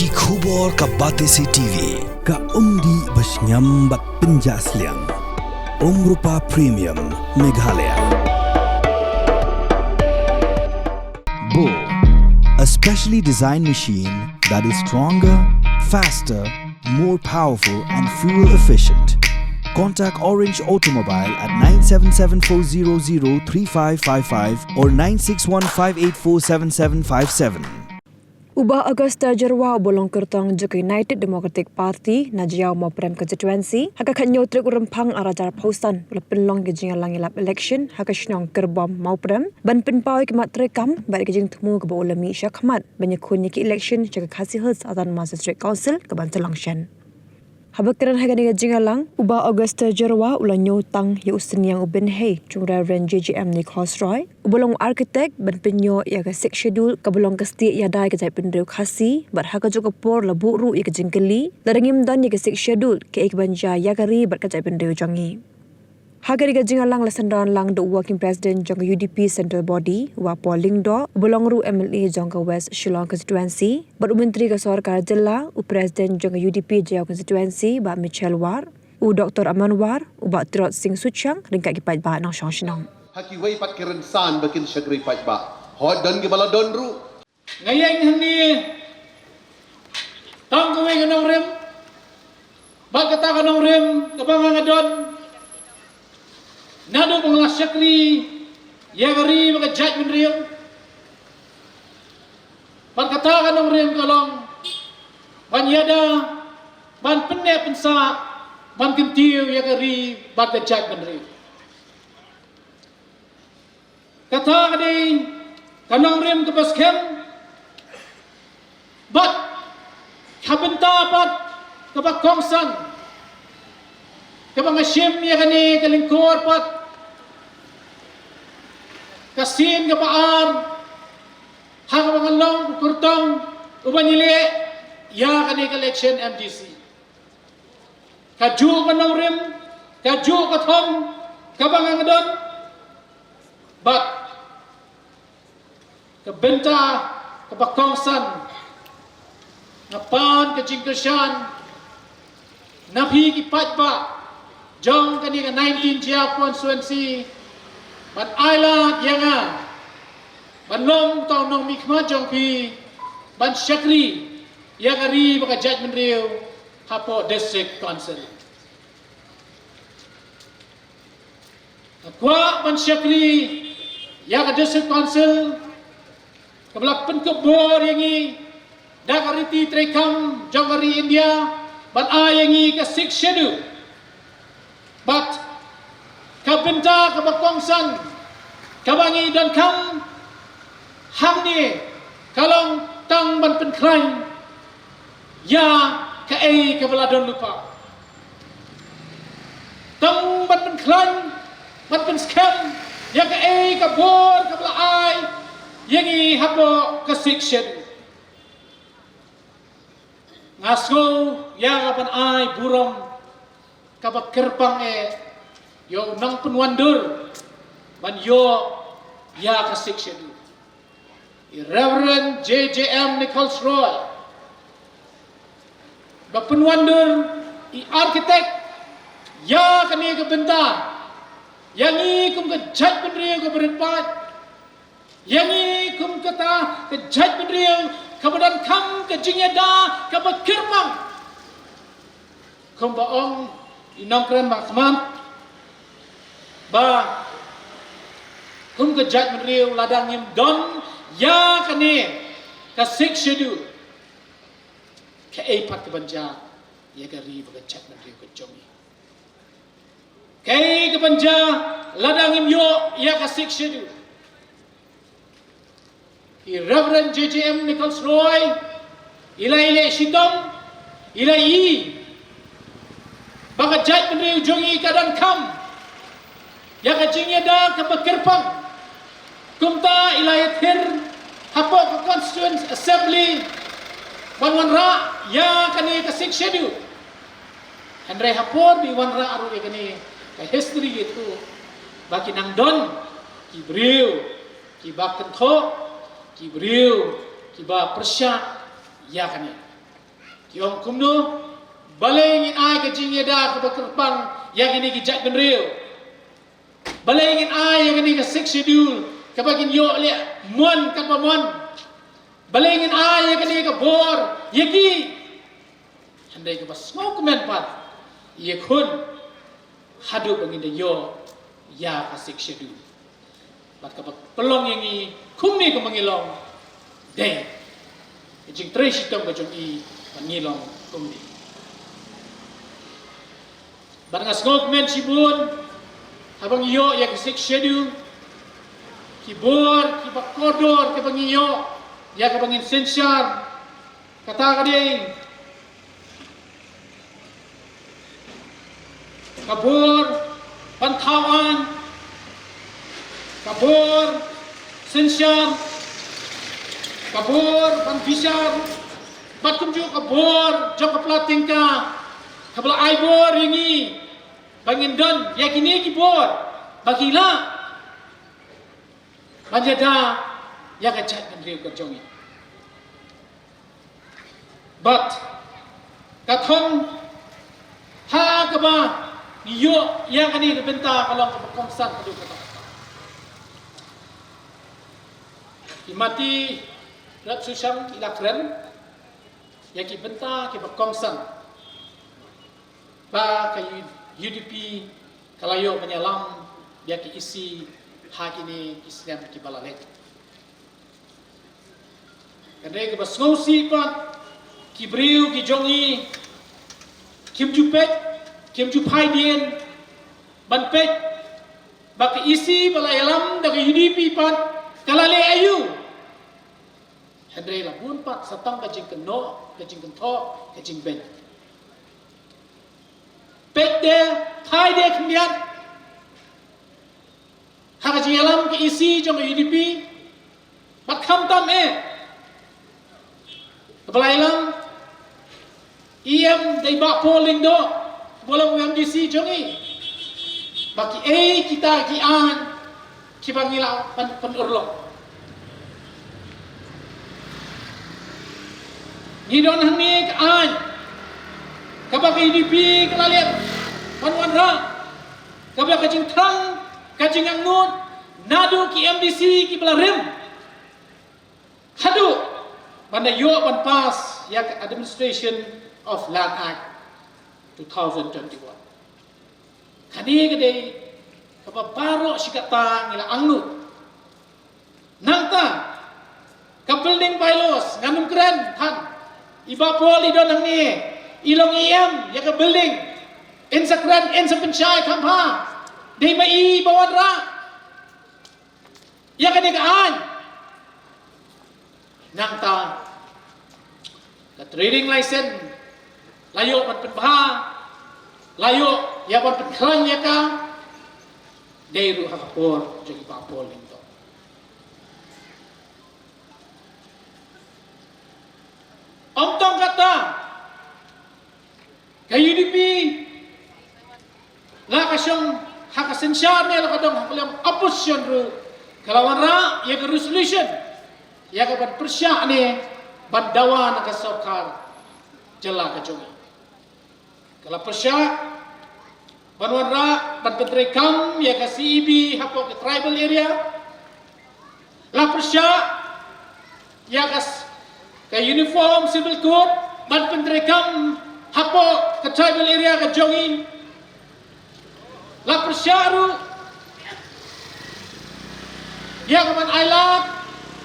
Ki khubor ka Batesi TV. Ka umdi basnyambak penjasliang. Rupa Premium Meghalaya. Bo, a specially designed machine that is stronger, faster, more powerful and fuel efficient. Contact Orange Automobile at 977-400-3555 or 961-584-7757. Ubah Augusta Jerwa bolong kertong juga United Democratic Party na jiau mau prem constituency haka kanyo trek urempang arajar pausan lepin long gejing lang ilap election haka shnong kerbom mau prem ban pinpau kemat trekam bari gejing temu ke ulami syakmat banyakun ki election jaga kasih hus atan masa district council ke ban selangshan. Habakaran haga ni gejing lang ubah Augusta Jerwa ulanyo tang ya usin yang ubin hei chung Reverend JGM Nicholas Roy bolong arkitek ban penyo ya ka six schedule ka bolong kasti ya dai ka jai pendeu khasi bar haga juga por labu ru ya ka jingkeli larangim dan ya ka six schedule ke ek banja ya ka ri bar ka jai pendeu jangi haga ni gejing lang lasandan lang the working president jong UDP central body wa polling do bolong ru MLA jong ka West Shillong constituency bar menteri ka sarkar jilla u president jong UDP Jaya constituency ba Michelle War u Dr Aman War u ba Trot Singh Suchang ringkat ki pai ba nang shang haki wei pat keren san bakin syagri pai ba hot don ge bala don ru ngayang hani tang ko wei kanong rem ba kata kanong rem kabang ngadon nado pangla syagri yagari maka judgment real ban kata kanong rem kalong ban yada ban penne pensa ban kentiu yagari ban judgment real kata kadi kanong rem ke baskem bat kabenta pat kabak kongsan kabang asyim ya kani kalingkor pat kasin kapaar hakabang along kurtong ubanyili ya kani election MDC kaju kanong rem kaju kathong kabang angadon but kabenta kabakongsan ngapan kejingkesyan nabi kipat ba jong kani ka 19 Jia constituency bat aila yanga banong tau nong mikma jong pi ban syakri yagari baka judgment real hapo district council akwa ban syakri ya ka district council kabla penkebor yangi dagariti trekam jangari India ban ayangi ka six schedule but kabenta kabakongsan kabangi dan kam hamni kalong tang ban penkrain ya ka ai kabala don lupa tang ban penkrain ban penskam ya ka ai kabor kabla ai yangi hapo kasikshen ngasko ya kapan ai burom kabak kerpang yo nang penwandur ban yo ya kasikshen Reverend JJM Nicholas Roy ba penwandur i arkitek ya kani ke benta yangi kum ke judgment real ke berempat yangi kum kata ke judgment real kabadan kam ke jinyada ke bekirmang kum baong inongkren mahkamah ba kum ke judgment real ladang yim don ya kani ke six schedule ke eipat ke banja ya gari ke judgment real ke jongi ke banja ladang yim yo ya ke six schedule Reverend JJM Nicholas Roy ilai Shitong ilai baka judgment real jongi kadang kam ya kajingnya da kapakirpang kumta ilai thir hapo ka constituent assembly wanra ya kani ka six schedule andre hapo bi wanra aru kani ka history itu baki nang don kibril kibak tho kibril kiba persya ya kani Yang kumno balengin ai ke jingeda ke berkerpang yang ini kijat benril. Balengin ai yang ini ke six schedule ke bagin yo le mon ke pamon. Balengin ai yang ini ke bor yaki. Handai ke bas mau komen pat. Ye kun hadu bagin de yo ya ke six schedule. Bat ke pelong yang ini kumni ke mangilong. Deh. Jing tres hitam ke jong mangilong kumni. Barang asgok men sibun habang iyo ya ke six schedule kibor kibak kodor ke bang iyo ya ke bangin sensar kata kading kabor pantawan kabor sensar kabor panpisar batum jo kabor jo kaplating ka kabla aibor ini bangin don yakini kibor bagila banjada ya kacak dan riu kerjongi but kathong ha kaba niyo yang kani benta kalau kongsan kadu kata imati rat susam ilakren yaki benta ki kongsan ba kayu UDP kalayo penyalam dia ki isi hak ini Islam ki balalek. Kandai ke basngausi pat ki briu ki jongi kim jupet kim jupai dien ban pet ba ki isi balayalam da UDP pat kalale ayu. Kandai la bun pat satang ka jing keno ka jing kento ka jing ben. Pek de, thai de kemudian hak jalan ke isi jom UDP bat kham tam kepalailang IM dai bak polling do bolong UMDC jongi baki kita ki an ki bangila pan urlo ni don hang ke an kabak UDP kelaliat panwanra kabak kajing thang kajing angut nadu ki MDC ki belarim hadu banda yo ban pass ya Administration of Land Act 2021 kani gede kabak baro sikata ngila angut nangta ka building bylaws nganum keren tan iba poli don hang ni ilong IM ya ke building insakran insapencai kampa dei mai bawadra ya ke degaan nangta the trading license layo pat penbha layo ya pat penklang ya ka dei ru hakapor jadi papol into omtong kata kay UDP la kasyong hakasensyar ni la kadong hakaliam opposition ru kalawan ra ya ke resolution ya ke persya ni bandawa na kasokar jela kajungi kala persya banwan ra ban pentrekam ya ke CEB hapo ke tribal area la persya ya ke uniform civil code ban pentrekam hapo ke tribal area ke jongi la persyaru ya ke ban ailat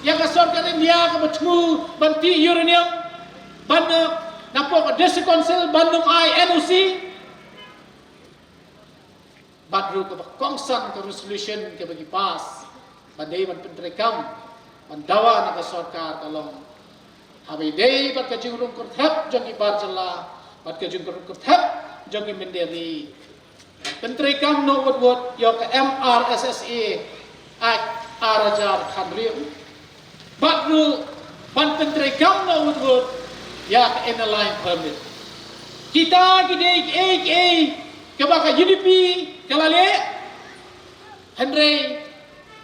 ya ke sorkan India ke bertemu banti uranium ban napo ke district council Bandung NOC badru ke kongsan ke resolution ke bagi pas bandai ban pentrekam bandawa na ke sorkar kalong habai dei bat ke jurung kurthap jongi barjala bat ke jurung kurthap jongi menderi pentrekam no wot yo ke MRSSA Act arajar khandriu badru ban pentrekam no wot ya ke inline permit kita gidei ke baka UDP kalale Henry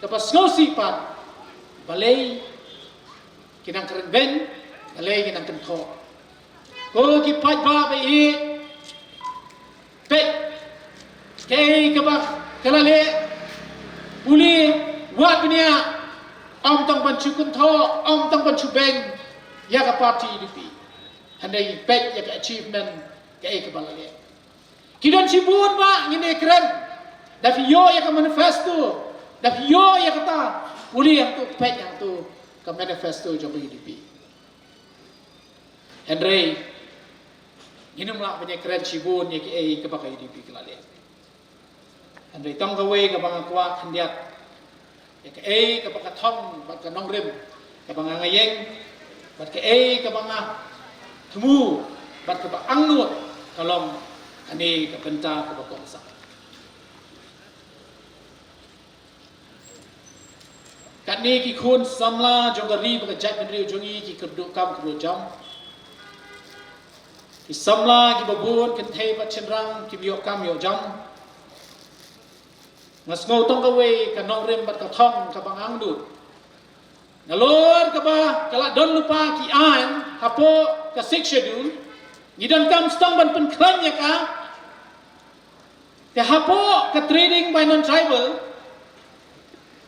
ke pasngosi pat balai kinang keren ben balai kinang kento ko ki pai ba be i pet kei ka ba kalale uli wat nia om tong ban chu kun tho om tong ban chu beng ya ka party UDP handai pet ya ka achievement kei ka balale kidon sibun ba ngine keren da yo ya ka manifesto da yo ya kata uli yang tu pet yang tu ka manifesto jong UDP Henry ini mulak banyak keren sibun ya ke ke pakai UDP kelale Henry tong gawe ka bang kuat hendiat ya ke pakai thong bat ka nong rim ka bang ngayeng bat ke ka bang temu bat ka angnut kalong ani ka benta ka bakongsa kat ni ki khun samla jong gari ba jat ben riu jongi ki keduk kam keduk jam ki samla ki babun ken thei ba chenrang ki biok kam yo jam ngas ngau tong gawe ka nong rem bat ka thong ka bangang dut nalor ka ba kala don lupa ki an hapo ka 6 schedule ni don kam stang ban pen klan ya ka te hapo ka trading by non tribal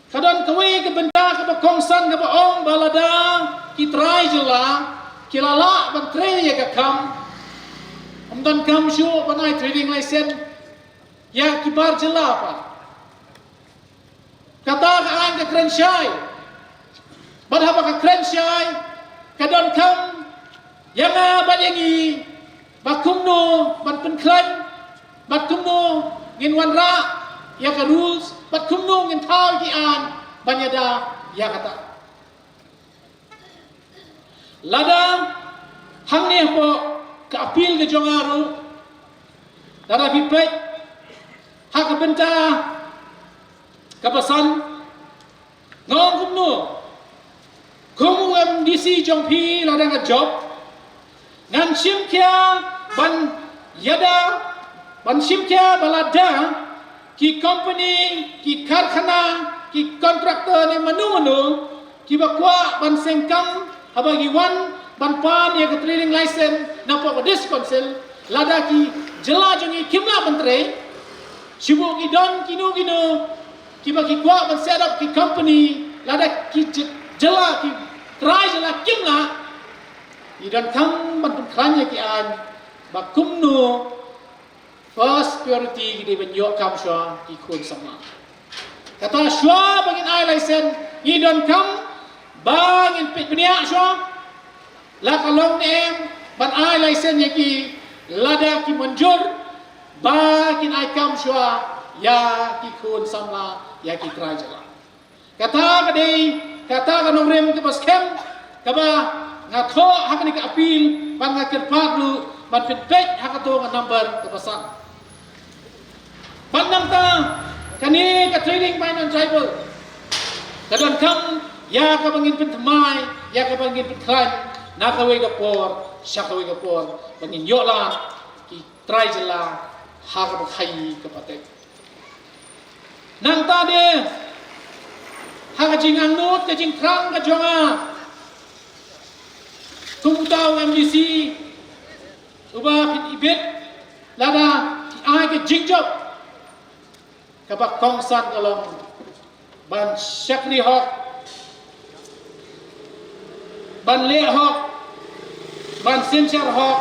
kadon kawai ke benda ke bakongsan ke baong balada ki try jela kilala ban tre ya ka kam dan kam shu banai trading license ya kibar jela pa kata ka an ke krenshai badha ka krenshai kadon kam yang bayangi bakumno ban penklan bakumno ngin wanra ya ka rules bat kumnung in tau ki an banyada ya kata lada hang ne po ka apil ke jongaru dara pipet ha ka benta ka pasan ngong kumnu kumu MDC jongpi lada ka job ngan simkya ban yada ban simkya balada ki company ki karkhana ki kontraktor ni manu ki bakwa ban sengkam habagi wan ban pan ya trading license na po dis council lada ki jela jongi kimla bantre sibu ki don kinu ki bagi kwa ban set up ki company lada ki jela ki try jela kimla idan kam ban kran ya ki an bakumno first priority kita benjok kam shwa ki khun sama kata shwa bangin ai license ni don kam bangin pit benia shwa la kalong em ban ai license ya ki lada ki manjur bangin ai kam shwa ya ki khun sama ya ki trajala kata kadai kata kanong rem ke paskem kaba ngatho hakni ka apil ban ngakir padu ban pit hakato nga number ke pasang Pandang ta kani ka trading by non tribal kadon kam ya ka bangin pentmai ya ka bangin pentlan na ka we ka por sya ka we ka por bangin yola ki try jela ha ka khai ka patek nang ta de ha ka jing angnut ka jing krang ka jonga tung tau MDC uba pit ibet lada ki ai ka jing job kabak kongsan kalong ban syakri hok ban le hok ban sinchar hok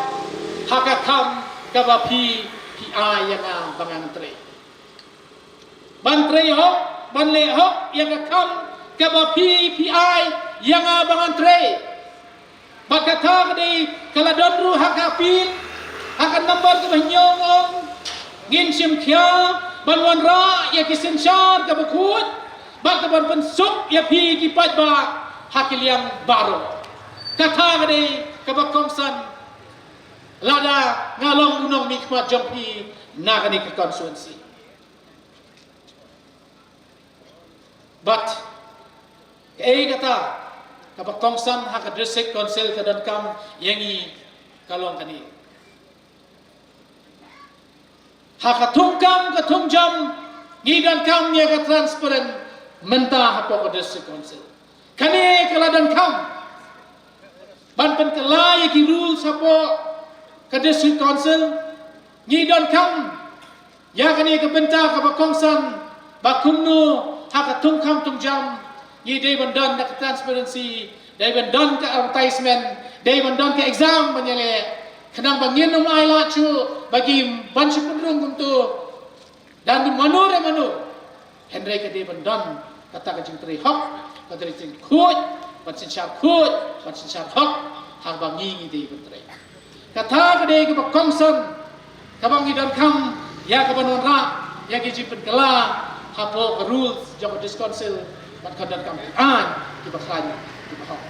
hakakam kabapi PI yang bangan tre ban tre hok ban le hok yang kakam kabapi PI yang bangan tre bakata kadi kala donru hakapin akan number ke banyong ngin simkhya banwan ra ya kisin syar ka bakut bak ban pensuk ya pi ki pat ba hakil yang baru kata kadi ka bakongsan lada ngalong unong mikmat jongpi na kani ka konstituensi but kata ka bakongsan hak district council ka dan kam yangi kalong kani hakatungkam katungjam ngidan kam ya ka transparent mentah hapo ka district council kani kaladan kam ban pen kelai ki rules hapo ke district council ngi don kam ya kani ke benta ke bakongsan bakumnu hak tung kam tung jam ngi dei bandon ke transparency dei bandon ke advertisement dei bandon ke exam banyale kenang bangin nom ai la chu bagi bansi pendrung untuk dan di manu Henry ke dei bandon kata ke jing tri hok kata jing khut bansin syar khut bansin syar hok hak bangi ngi dei bentre kata ke dei ke bakongsan kabang idan kam ya kabanon ra ya ke jipin kala hapo rules jong dis council bat kadan kam an ki baklan ki bahok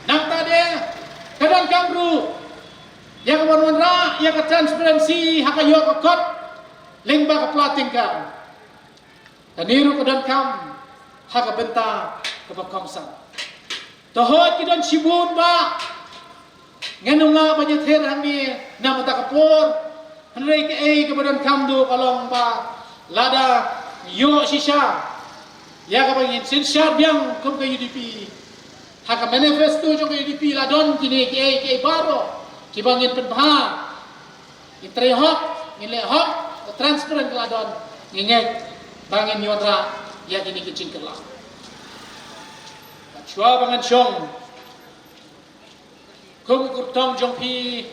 nak tade kadan kam ru ya kabanon ra ya ke transparency hakayo ke kot lengba ke plating kam taniru kadan kam haka benta ke bakongsan tohot kidan sibun ba nganong nga banyak herang ni na matakapor hanray ke ay kabadan kamdo kalong ba lada yo sisya ya kabangin sinsyar biyang kum ke UDP haka manifesto jo ke UDP ladon kini ke ay baro kibangin penbha itre hok ngile hok transparent ladon ngingek bangin yodra ya kini kicing kela chua bangan syong kung kurtong jong pi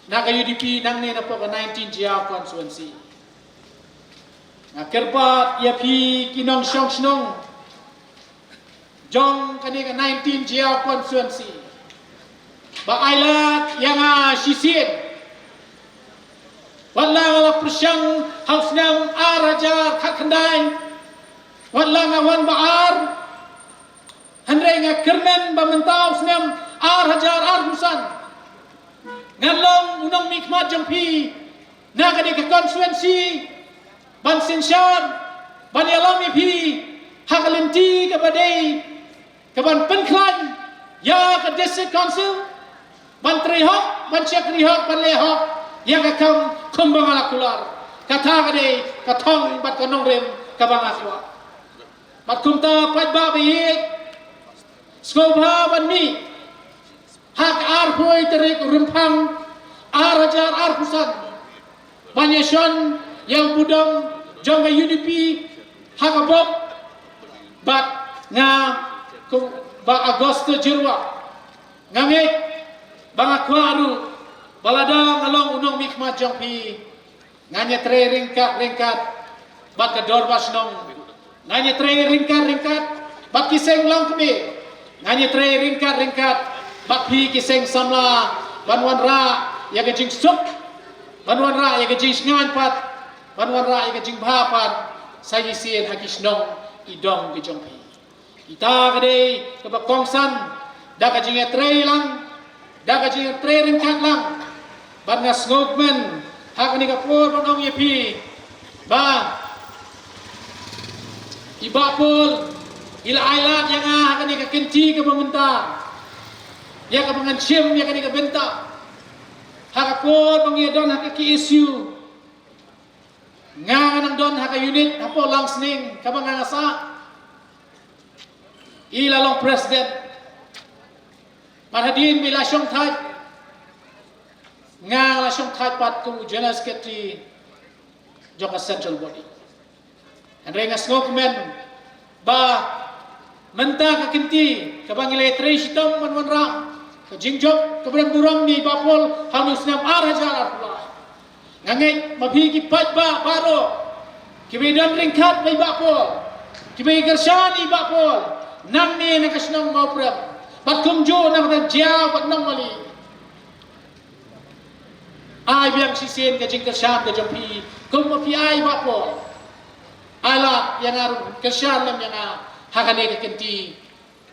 naga UDP nang ni na po ka 19 Jiao constituency na kerbat ya pi kinong syong snong jong kani ka 19 Jiao constituency ba ailat yang sisin wala nga persyang haus nam arajar kakandai wala nga wan baar handai nga kermen bamentau snam hajar arhusan ngalong unang mikmat jampi naga di ke konstituensi ban sinsyar ban yalami pi hakalinti ke badai ke ban penklan ya ke district council ban trihok ban cyakrihok ban lehok ya ke kam kumbang ala kular kata kadai katong bat kanong rem ke bang akwa bat kumta pat ba bayik skobha ban mi hak arhoi terik rumpang arajar arhusan banyesyon yang budang jangga UDP hak abok bat nga ba Agosto jirwa ngangit bang akwaru balada ngalong unong mikmat jangpi nganya tre ringkat bat ke dorbas nong nganya tre ringkat bat kiseng long kebe nganya tre ringkat bakhi kiseng samla banwan ra ya gajing sup banwan ra ya gajing ngan pat banwan ra ya gajing bhapan sayisien hakisnong idong gejongpi kita kade ke bakongsan da gajing tre lang da gajing tre ringkat lang ban ngas ngogmen hak ni kapur banong yepi ba ibapul ila ailat yang hak ni ka kenti ke pemerintah ya ka bangan sim ya kani ka benta hakapor pangyadon haka ki issue nga nang don haka unit hapo langsning ka bangan asa ilalong president marhadin bila syong thai nga la syong thai pat ku general secretary jong central body andrenga ngokmen ba menta ka kinti ka bangile tresitom manwan ram jingjok kemudian burung ni bapol hanus nam arajar pula ngangai mabigi pat ba baro kibedan ringkat mai bapol kibe gershani bapol nam ni nakasnong mau prem bakum jo nam dan jiao bat nong mali ai biang sisen ke jing gershan ke jampi kum mapi ai bapol ala yang aru gershan nam yang hakane ke kenti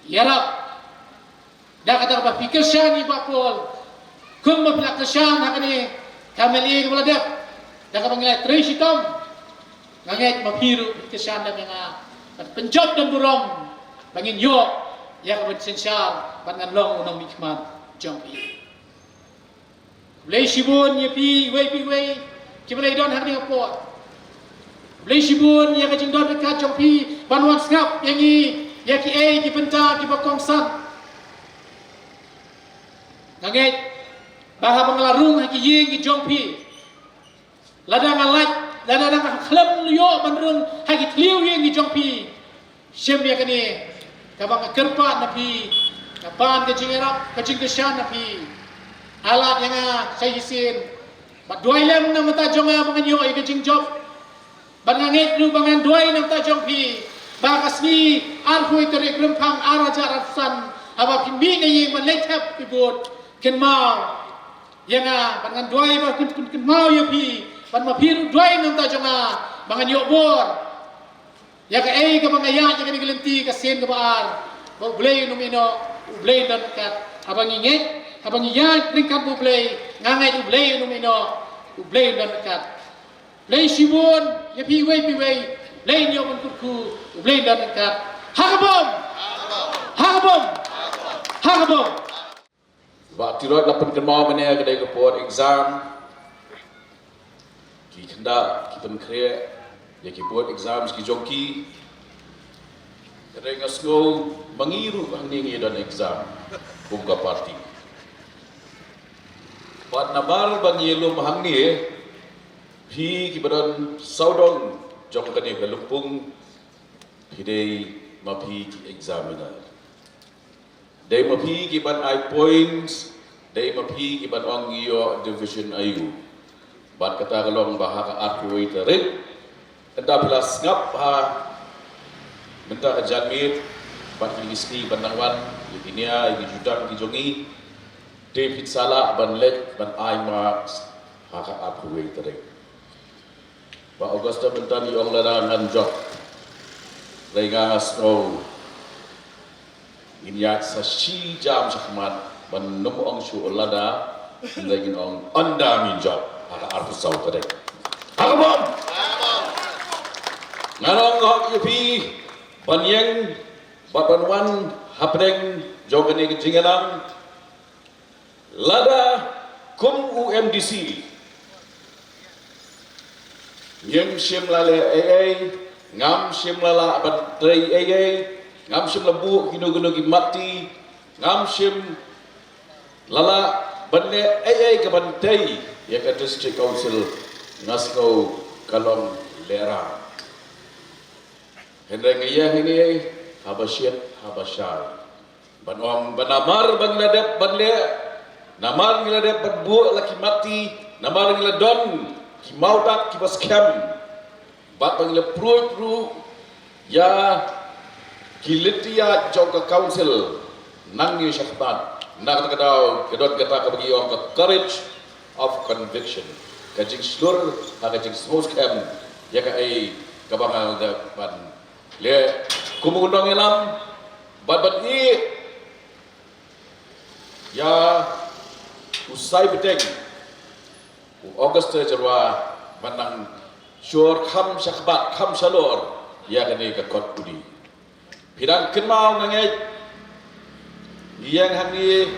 yarap dah kata apa fikir syani bapol kum mapilak kesyan hakani kameli kepala dia dah kata ngilai tresitom nganget mapiru kesyan dan yang penjob dan burung bangin yok ya kapan sensyal ban nganlong unang mikmat jampi blai shibun yepi wei kibalai don hakni kapor blai shibun ya kajing don dekat jampi banwan ngap yang i ya ki ai ki benta ki bakongsan ngangit Baha mengelarung haki yeng ki jong pi. Ladang alat, ladang khlem liyo bandrung haki tliu yeng ki jong pi. Shem ya kani kabang kerpa napi, kapan ke jingerap, ke jingkeshan napi. Alat yang saya isin. Bat dua lem nam ta jong bangan yo ke jing job. Banganget lu bangan dua nam ta jong pi. Bakasni arhui terik rempang araja rafsan. Aba pimbi ne yeng maletap ibut ken mau. Yang bangan dua ba kun mau yo pi. Ban ma piru dua nam ta jong bangan yo bor. Ya ka ka bangaya ka ni gelenti ka sen ka baar. Ba blay no mino, blay dan kat abang inget. Abang iya peringkat bu play, ngangai u play nu mino, u play dan kat. Play sibun, ya piway, play ni orang kurku, u play dan kat. Hakabom. Ba tirot lapan kemau mana kedai kepot exam. Ki kenda ki penkre, ya ki buat exam ki joki. Kedai ngasgo mengiru hangning dan exam, bunga parti. Pat nabar bang yelo mahang ni hi kibaran saudon jong kani kalumpung hidei mapi ki examiner dei mapi kiban I points dei mapi kiban ong iyo division ayu bat kata kalong bahaka artway terik enda plus ngap ha menta janmit bat kilisni bandangwan ikinia iki judang ki jongi David Salah ban lek ban aima haka apruwe terik. Ba Augusta bentani ong larangan jok. Rengas no. Inyat sa si jam sakmat ban nomo ong su lada lagin ong anda min jok haka arpu sau terik. Haka bom. Ngarong hok yupi ban yang ban wan hapdeng jogane jinganang Lada kum UMDC Yang sim lale AA ngam sim lala abad tray AA ngam sim lebu gino-gino mati ngam sim lala bande AA ke bantai ya ke district council ngaskau kalong lera hendra ngaya ini habasyiat habasyai banong banamar bangladep banle namar ngila de berbuat laki mati, namar ngila don ki maudak ki bas kem, bat ngila pru ya ki litia jauh council nang ni syakban, nak kadau kedot kata ke bagi orang ke courage of conviction, kajing slur, kajing smooth kem, ya ka ai kabangal depan le kumundong elam, bat i ya usai beteng Augusta jarwa manang syur kham syakbat kham salor ya kene ke kot budi pidang kenmau ngangai yang hani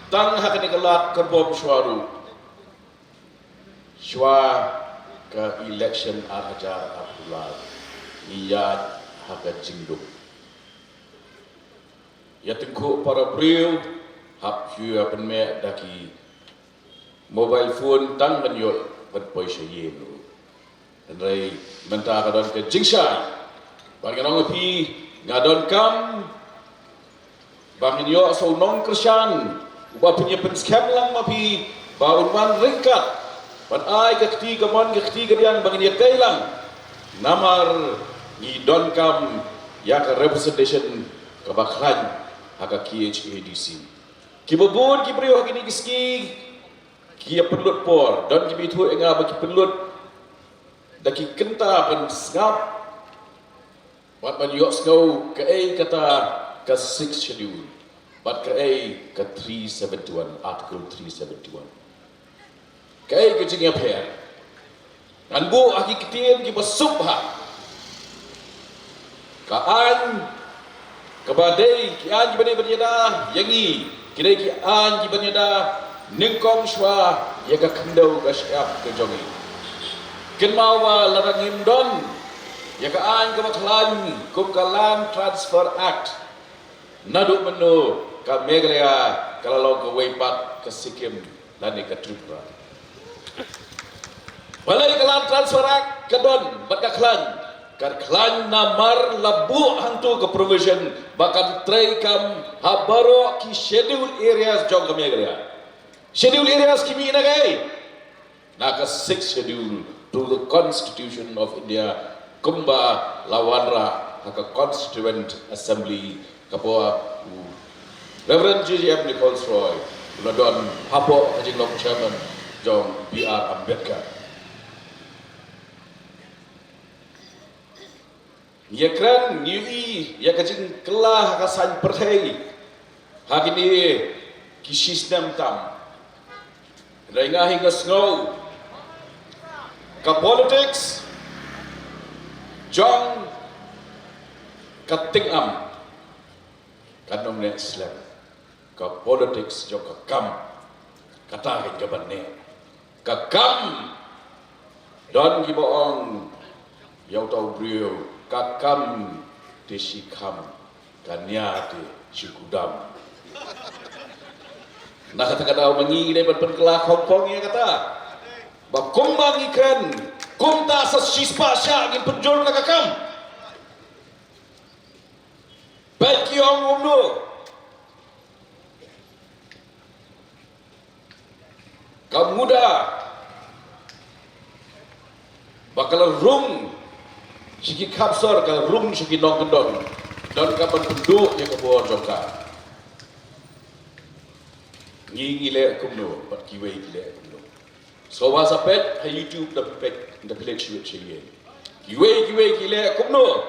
tang hakani kelat kerbom swaru sywa ke election araja Abdullah niat haka jingduk ya tengku para beliau hap hyua penme daki mobile phone tang menyo berpoi syem lu andai menta kadon ke jingsai bangin pi ngadon kam bangin yo so nong kersan uba punya penskam lang mapi baun man ringkat pan ai ke ketiga mon ke ketiga yang bangin ya kailang namar ni don kam ya ke representation ke baklan haka KHADC kibubun kibriyo hakini kiski kia pelut por dan kibitu enga bagi pelut daki kenta ban ngap wat ban yok skau ke kata ke 6 schedule but ke ke 371 article 371 ke jing apa dan bu aki ketien ki basubha kaan kebadai kian jibani berjeda yangi kira ki an ki banyada ningkong shwa ya ka kendau ka syap ke jongi kenmawa larang himdon ya ka an ka baklan kum ka land transfer act nadu menu ka meglea kalau ke Weipat ke Sikkim dan ke Tripura. Balai kelan transferak ke Don batka klan namar labu hantu ke provision bahkan try kam habaro ki schedule areas jong kami agria. Schedule areas kimi nagai. Naka 6th schedule to the Constitution of India kumba lawanra haka Constituent Assembly kapua Reverend J.M. Nichols Roy Unadon Hapo Hajing Lok Chairman Jong B.R. Ambedkar. Ya kran nui ya kajing kelah kasan pertai hakini kisistem tam renga hingga snow ka politics jong kating am kanong ne Islam ka politics jong ka kam kata hingga banne ka kam don giboong yau tau brio kakam de shikam kanya de shikudam nak kata kata mengi de berpenkelah kompong ya kata bakum bang ikan kumta sasispa sya ngin penjol kakam baik yang umno kaum muda bakal rum siki kapsor ka rum siki nong kendong dan kapan penduk yang kebuar jongka ngile kumno pat kiwe gile kumno so wasapet ha YouTube da pek da plek shwet cheye kiwe gile kumno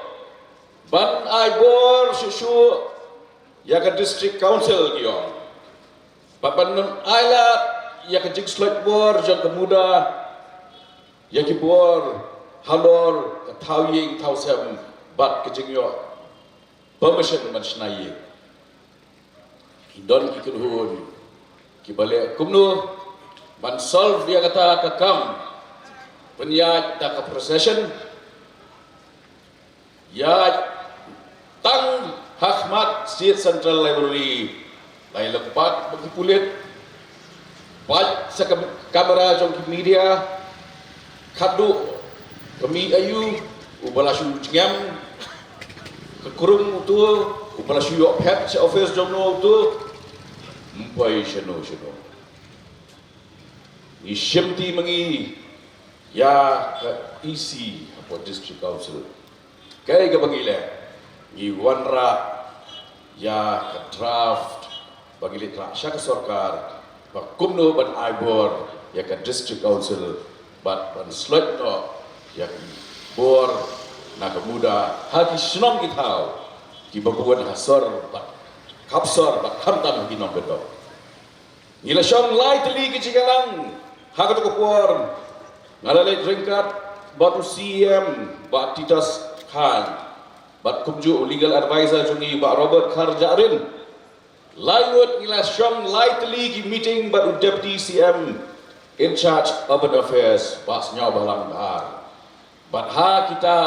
ban ai bor shushu ya ka district council giong papan ailat ya ka jing slot bor jong kemuda ya ki bor halor thau ying thau sem bat kejing yo permission man snai don ki kun ki bale kumno ban solve dia kata ka kam penyat ta ka procession ya tang Ahmad State Central Library lai lepat bagi pulit pat sa kamera jong media kadu kami ayu ubalasu ngam kekurung tu ubalasu yok pet se office jomno tu mpai sheno ni shimti mangi ya ke isi apa district council kai ke bangile ni wanra ya ke draft bangile traksha ke sarkar bakumno ban aibor ya ke district council ban slot no ya bor nak muda hati senang kita ki baguan hasor bat kapsor bat khamtam ki nom bedo ila shong lai teli ki cigalang hakat ko por ngalale ringkat batu CM bat Titas Khan bat kumju legal advisor jungi bat Robert Kharjarin lainut ila shong lai teli ki meeting bat deputy CM in charge urban affairs bat nyau balang bahar Badha kita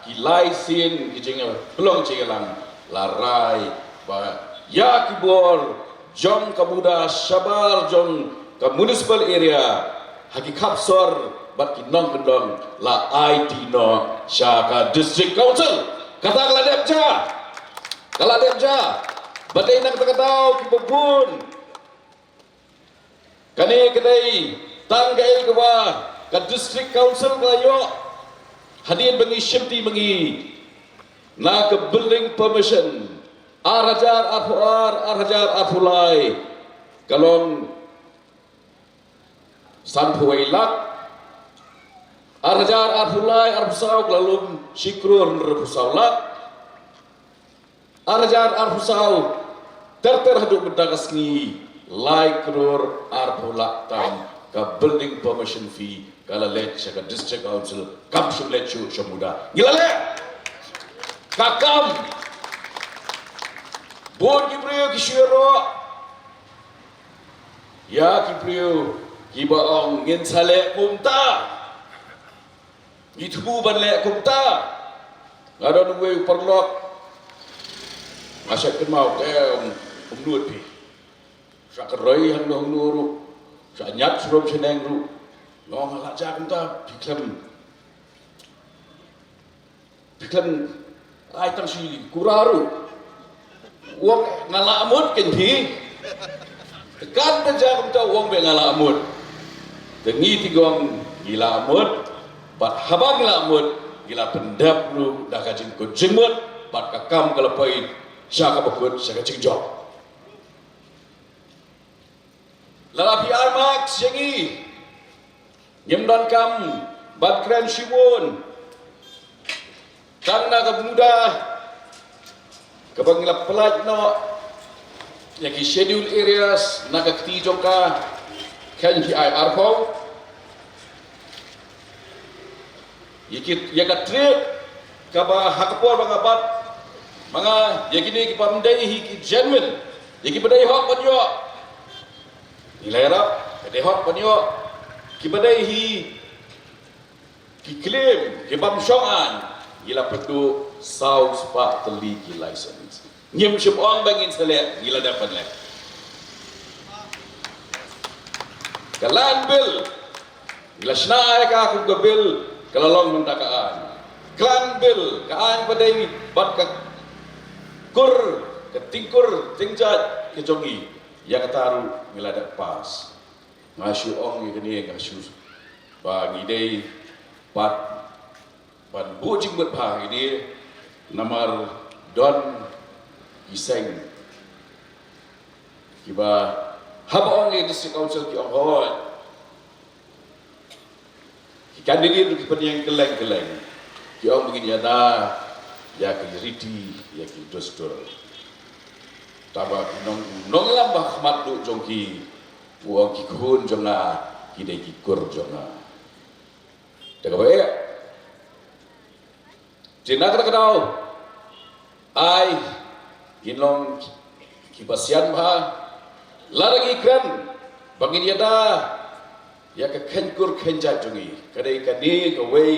kilai sin kijinga pelong cigelang larai ba ya kibor jong kamuda sabar jong ka municipal area haki kapsor bat kinong kendong la IT no syaka district council kata kala demja badai nak takatau kibobun kane kedai tanggai kewa ka district council kayo hadian bagi syimti bagi na ke building permission arhajar afulai kalong sanpuai lak arhajar afulai arfusau kelalum syukur nerfusau lak arhajar arfusau terhadap bedakas ni lai kror arfulak tam ke building permission fee kalau let ke district council kam sum let chu muda gilale kakam bon kibrio kishiro ya kibrio kibaong ngin sale kumta gitubu banle kumta ngadon we perlok masak mau ke umnut pi Syak keroi hang noh nuru, syak nyat surum seneng ru, ngong halak jak entah piklan ai tang si kuraru, uang ngalak amut kendi, kan penjak entah uang be ngalak amut, tengi tigong gila amut, bat habang gila amut, gila pendap ru dah kajin ko jemut, bat kakam kalapai syak kabakut syak kajing jok. Lalapi Armax yangi Nyemdan kam Badkran Shiwon Tang naga muda Kabangila pelaj no Yaki schedule areas Naga kti jongka Kanji ai arpau Yaka trip Kaba hakapor bangabat Mga yakini kipa mendai hiki genuine Yaki badai hok panyo Nilai rap, kedehok panyo, kibadai ki claim, kibam syongan, gila perlu saus pak teli ki license. Nyem syuang bangin selek, gila dapat lek. Kalan bil, gila senai ka aku ke bil, kalalong mentakaan. Klan bil, kaan padai bat ke kur, ketingkur, tingjat, kejongi. Yang taru ngeladak pas ngasyu ong ni kini ngasyu bagi day pat bujing buat pagi ini namar don iseng kiba haba ong ni district council ki ong hot ikan diri tu kipan yang keleng ki ong begini ada ya ki riti ya ki dostor Taba nong lambah mat du jongki uang kikun jonga kidai kikur jonga. Daga bae. Cina kada kadau. Ai kinong kibasian bah laragi kran bangin yada ya ke kenkur kenja jongi kadai kani ke wei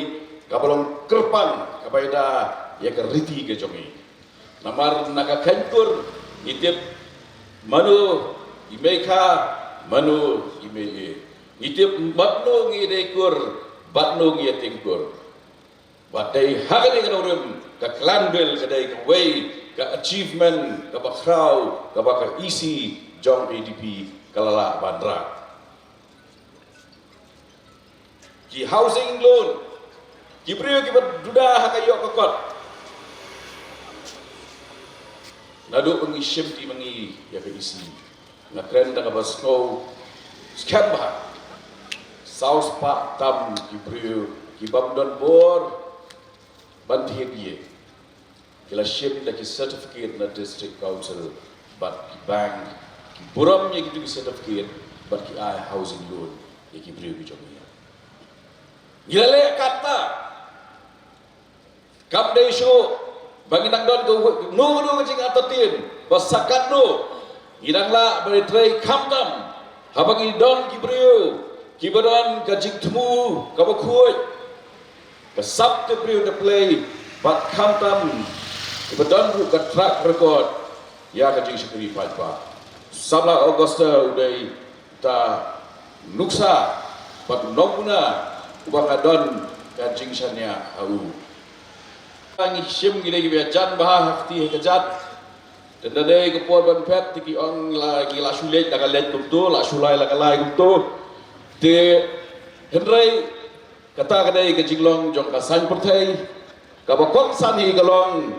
kabalong kerpan kabaida ya ke riti ke jongi. Namar naga kenkur itip manu imeka manu imee itip batno ngidekur batno ngiatingkur batai hagani kanorum ka klanbel kadai ka way ka achievement ka bakraw ka baka isi jong ADP kalala bandra ki housing loan ki priyo ki duda hakayo kokot Nado pengisim ti mangi ya ke isi. Nakren daga basko skamba. Saus pak tam ki priu ki babdon bor banti ye. Kila ship da ki certificate na district council but ki bank ki buram ye ki certificate but ki ai housing loan ye ki priu ki jomiya. Gilale kata kap dei show bagi nang don ke nu ngajing atatin basakat nu idang la bari trai kamdam habagi don kibriu kibadon kajing temu kabakuy kasap te priu de play bat kamdam kibadon bu ka track record ya kajing sekri pa sabla augusta udai ta nuksa bat nonguna ubang adon kajing sanya au Angi sim gila gila jan bah hati kejat dan dari kepor ban pet tiki ong lagi la sulit dah kalet kumtu la sulai la kalai kumtu te hendrai kata kadai ke jinglong jong kasan pertai kabakong sani kalong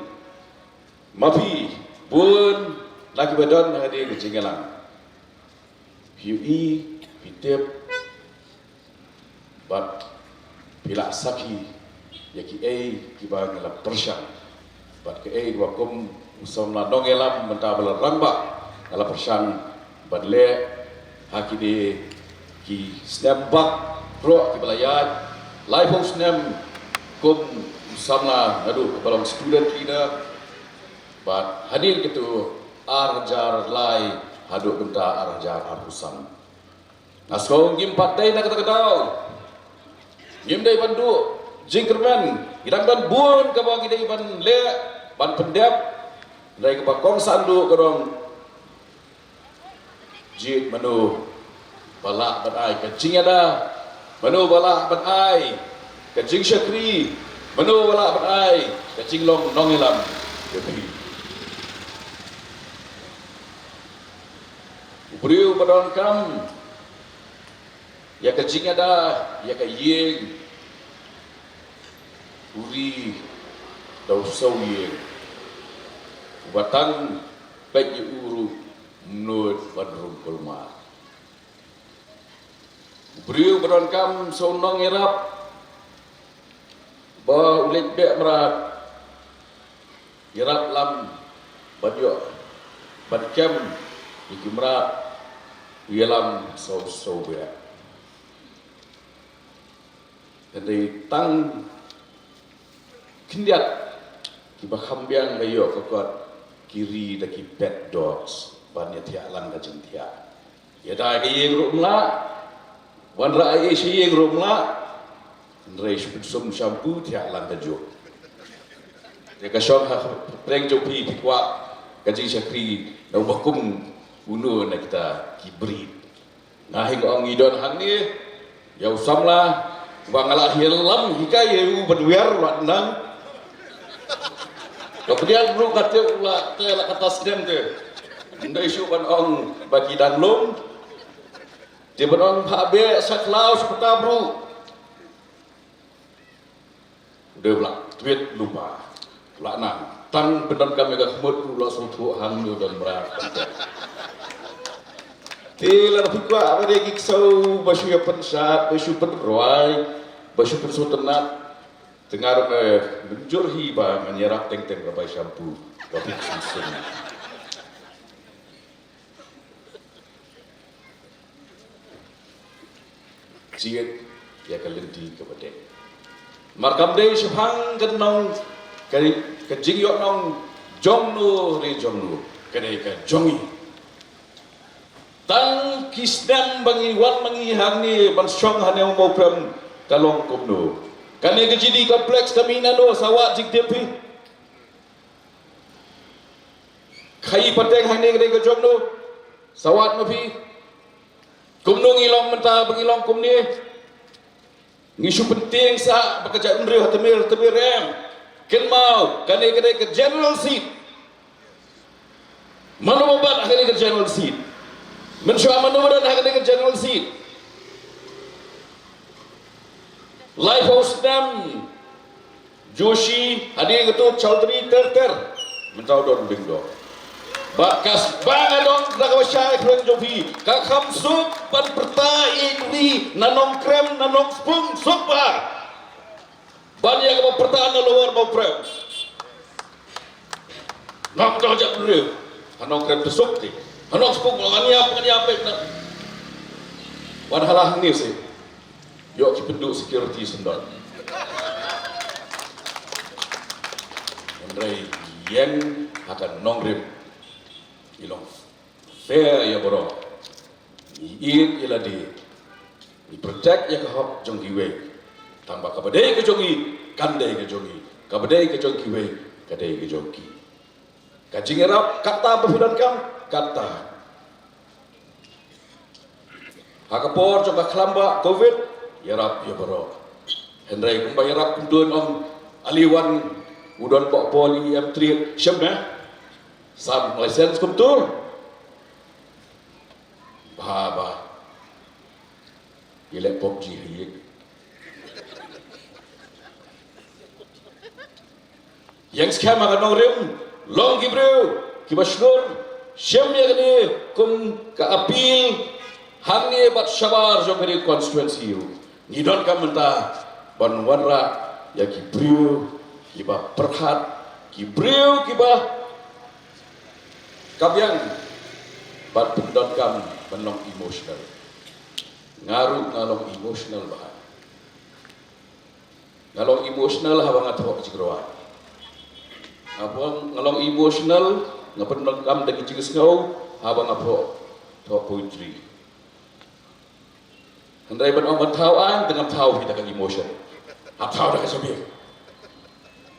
mafi bun lagi badan hadi ke jinglang UI pitep bat pilak saki yaki kiba ngela persang bat ke wakum usomna dongelam mentabal rangba ngela persang badle hakide ki snap back pro ki balayat live host nem kum usomna adu balong student leader bat hadir gitu arjar lai hadu benta arjar arusam naskong gim patai nak kata gim dai bandu Jingkerman, idang dan buon ka bang ide ban le ban pendep dari ke bakong sandu kerong jit manu balak banai kecing ada manu balak banai kecing syakri manu balak banai kecing long ilam jadi beriu badon kam ya kecing ada ya ka yeng uri dau sau yeng batang baik uru menurut badrum kulma beriu badon kam sonong irap ba ulit be merat irap lam badyo badkem ikimra ialam so be jadi tang kindiat kiba khambiang layo kokot kiri daki pet dogs bannya tia lang ka jentia ya da ke yeng rumla wan ra ai shi yeng rumla ndrei sum shampoo tia lang ka jo ya ka shon ha preng jo pi tikwa ka ji syakri na bakum unu na kita kibrit nah hing ong idon hang ni ya usamla bangala hilam hikai u berwer wadnang kemudian bro kata ulah te la kata sedem te ndai syu ban ong bagi dan lum di ban ong phabe saklau sepeta bro udah ulah tweet lupa ulah nang tang benar kami ga khmut ulah sutu hang nu dan merak Tila fikwa abade giksau basu ya pensat basu penroai basu pensutenat dengar menjur hiba menyerap teng-teng rabai shampoo tapi susun jiet ya kalenti kepada markam dei syahang kenong kari kejing yo nong jongnu re jongnu kadai ka jongi tang kisdan bangi wan mangi hangni ban syong haneu mo pram kalong kumno kane kejidi kompleks kami nano sawat jik tepi khai pateng hangni kadai ka jongnu sawat mapi kumno ngilong menta bangilong kumni ngisu penting sa bekerja umrih hatemir rem ken mau kane kadai ke general seat mana mobat kane ke general seat mensyua manudan kane ke general seat life house dam Joshi hadir ketu Chaudhry ter mentau don bingdo bakas bangadong dagawasya kren jobi kakam sup pan perta ini nanong krem nanong spung supa banyak yang perta na luar mau krem nak tajak dulu nanong krem besuk ti nanong spung nganyap padahal ni sih yuk penduk security sendal Andrei yen akan nongrim ilong fair ya boro iin ila di protect ya kahop jong giwe tambah kabadai ke jongi kandai ke jongi kabadai ke jong giwe kadai ke jongi kajing erap kata perfidan kam kata hakapor coba kelamba covid ya rap ya boro hendrai kumbai rap kumdun om aliwan udon pok poli M3 syamna sam license kumtul baba ilek pop jihik yang scam akan nongrim long gibreu kibashlur syamnya kini kum ka apil hangni bat syabar jomeri constituency ngidon kam mentah banwarra ya gibreu kiba perhat gibreu kiba kabyang bat pendon kam menong emosional ngaruh ngalong emosional bahan ngalong emosional habang atau cikroan abang ngalong emosional ngapendon kam dagi cigus ngau habang apa to poetry hendai ban om tauan dengan tau kita kan emotion hap tau dah kajabi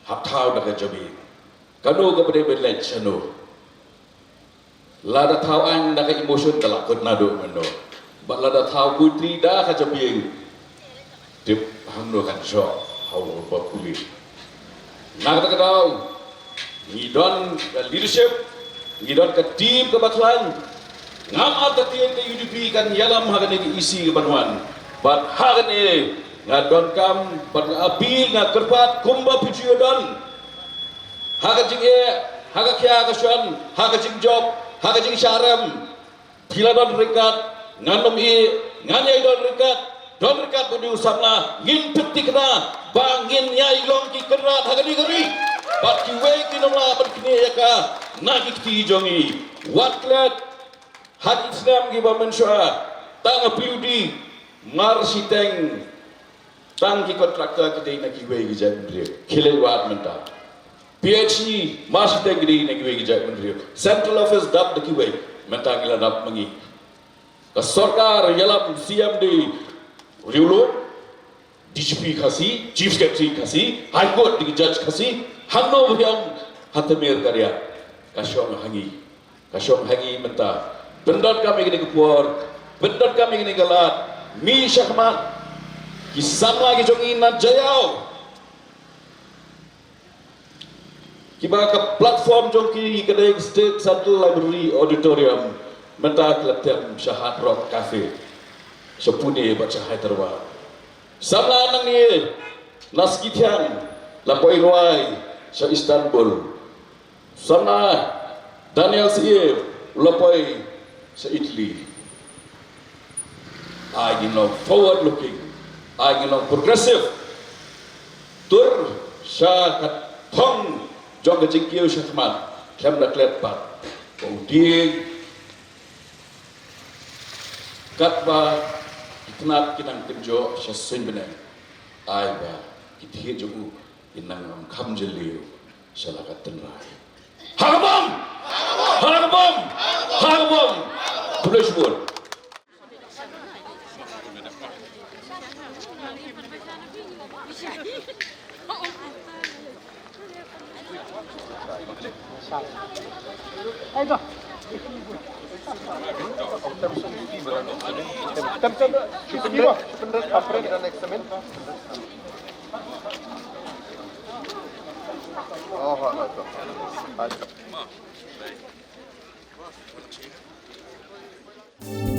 hap tau dah kajabi kanu kepada belet chano lada tahu ang naka emotion kalakot na do mendo. But lada tahu putri dah kaca pieng. Dip hamno kan shock. How about kulit? Nak kata kau, ngidon ke leadership, ngidon ke team kebakalan, ngam ada tiang ke UDP kan yalam hagan ini isi kebanuan. But hagan ini ngadon kam, but abil ngak kerpat kumba picu don. Hagan jing hagan kia kasuan, hagan jing job, hagan jing syarem, bila don rekat, nganom nganyai don rekat. Don rekat budi usamna ngin peti kena bangin nyai long ki kerat hagani geri bat ki wei ki nomla ban kini yaka nagi ti jongi watlet had islam ki ba mensha tang piudi mar siteng tang ki kontraktor ki dei na ki wei ki jan dre khile wat menta phd mar siteng ki dei na ki wei ki jan dre central office dap ki wei menta ki la dap mangi ka sarkar yalam cmd Riulu, DGP kasi, Chief Secretary kasi, High Court di Judge kasi, hangno yang hatamir karya, kasyong hangi menta, bendot kami kini kepuar, bendot kami kini galat, mi syakmat, kisama kijongin na jayau, kiba ke platform jongki kedai State Central Library Auditorium, menta keletem Syahad Rock Cafe. Sepune baca Hyderabad. Samla nang ni naskitian lapoi roai sa Istanbul. Samla Daniel Siev lapoi sa Italy. I forward looking. I progressive. Tur sa katong joga jingkiu syahmat. Kem na kletpat. Paudig katba kenat kinang kerja syasuen benar. Ai ba kitih jogu inang am kham jeliu salakat tenrai. Harbom! Harbom! Harbom! Pulis bol. Ayo. Oh,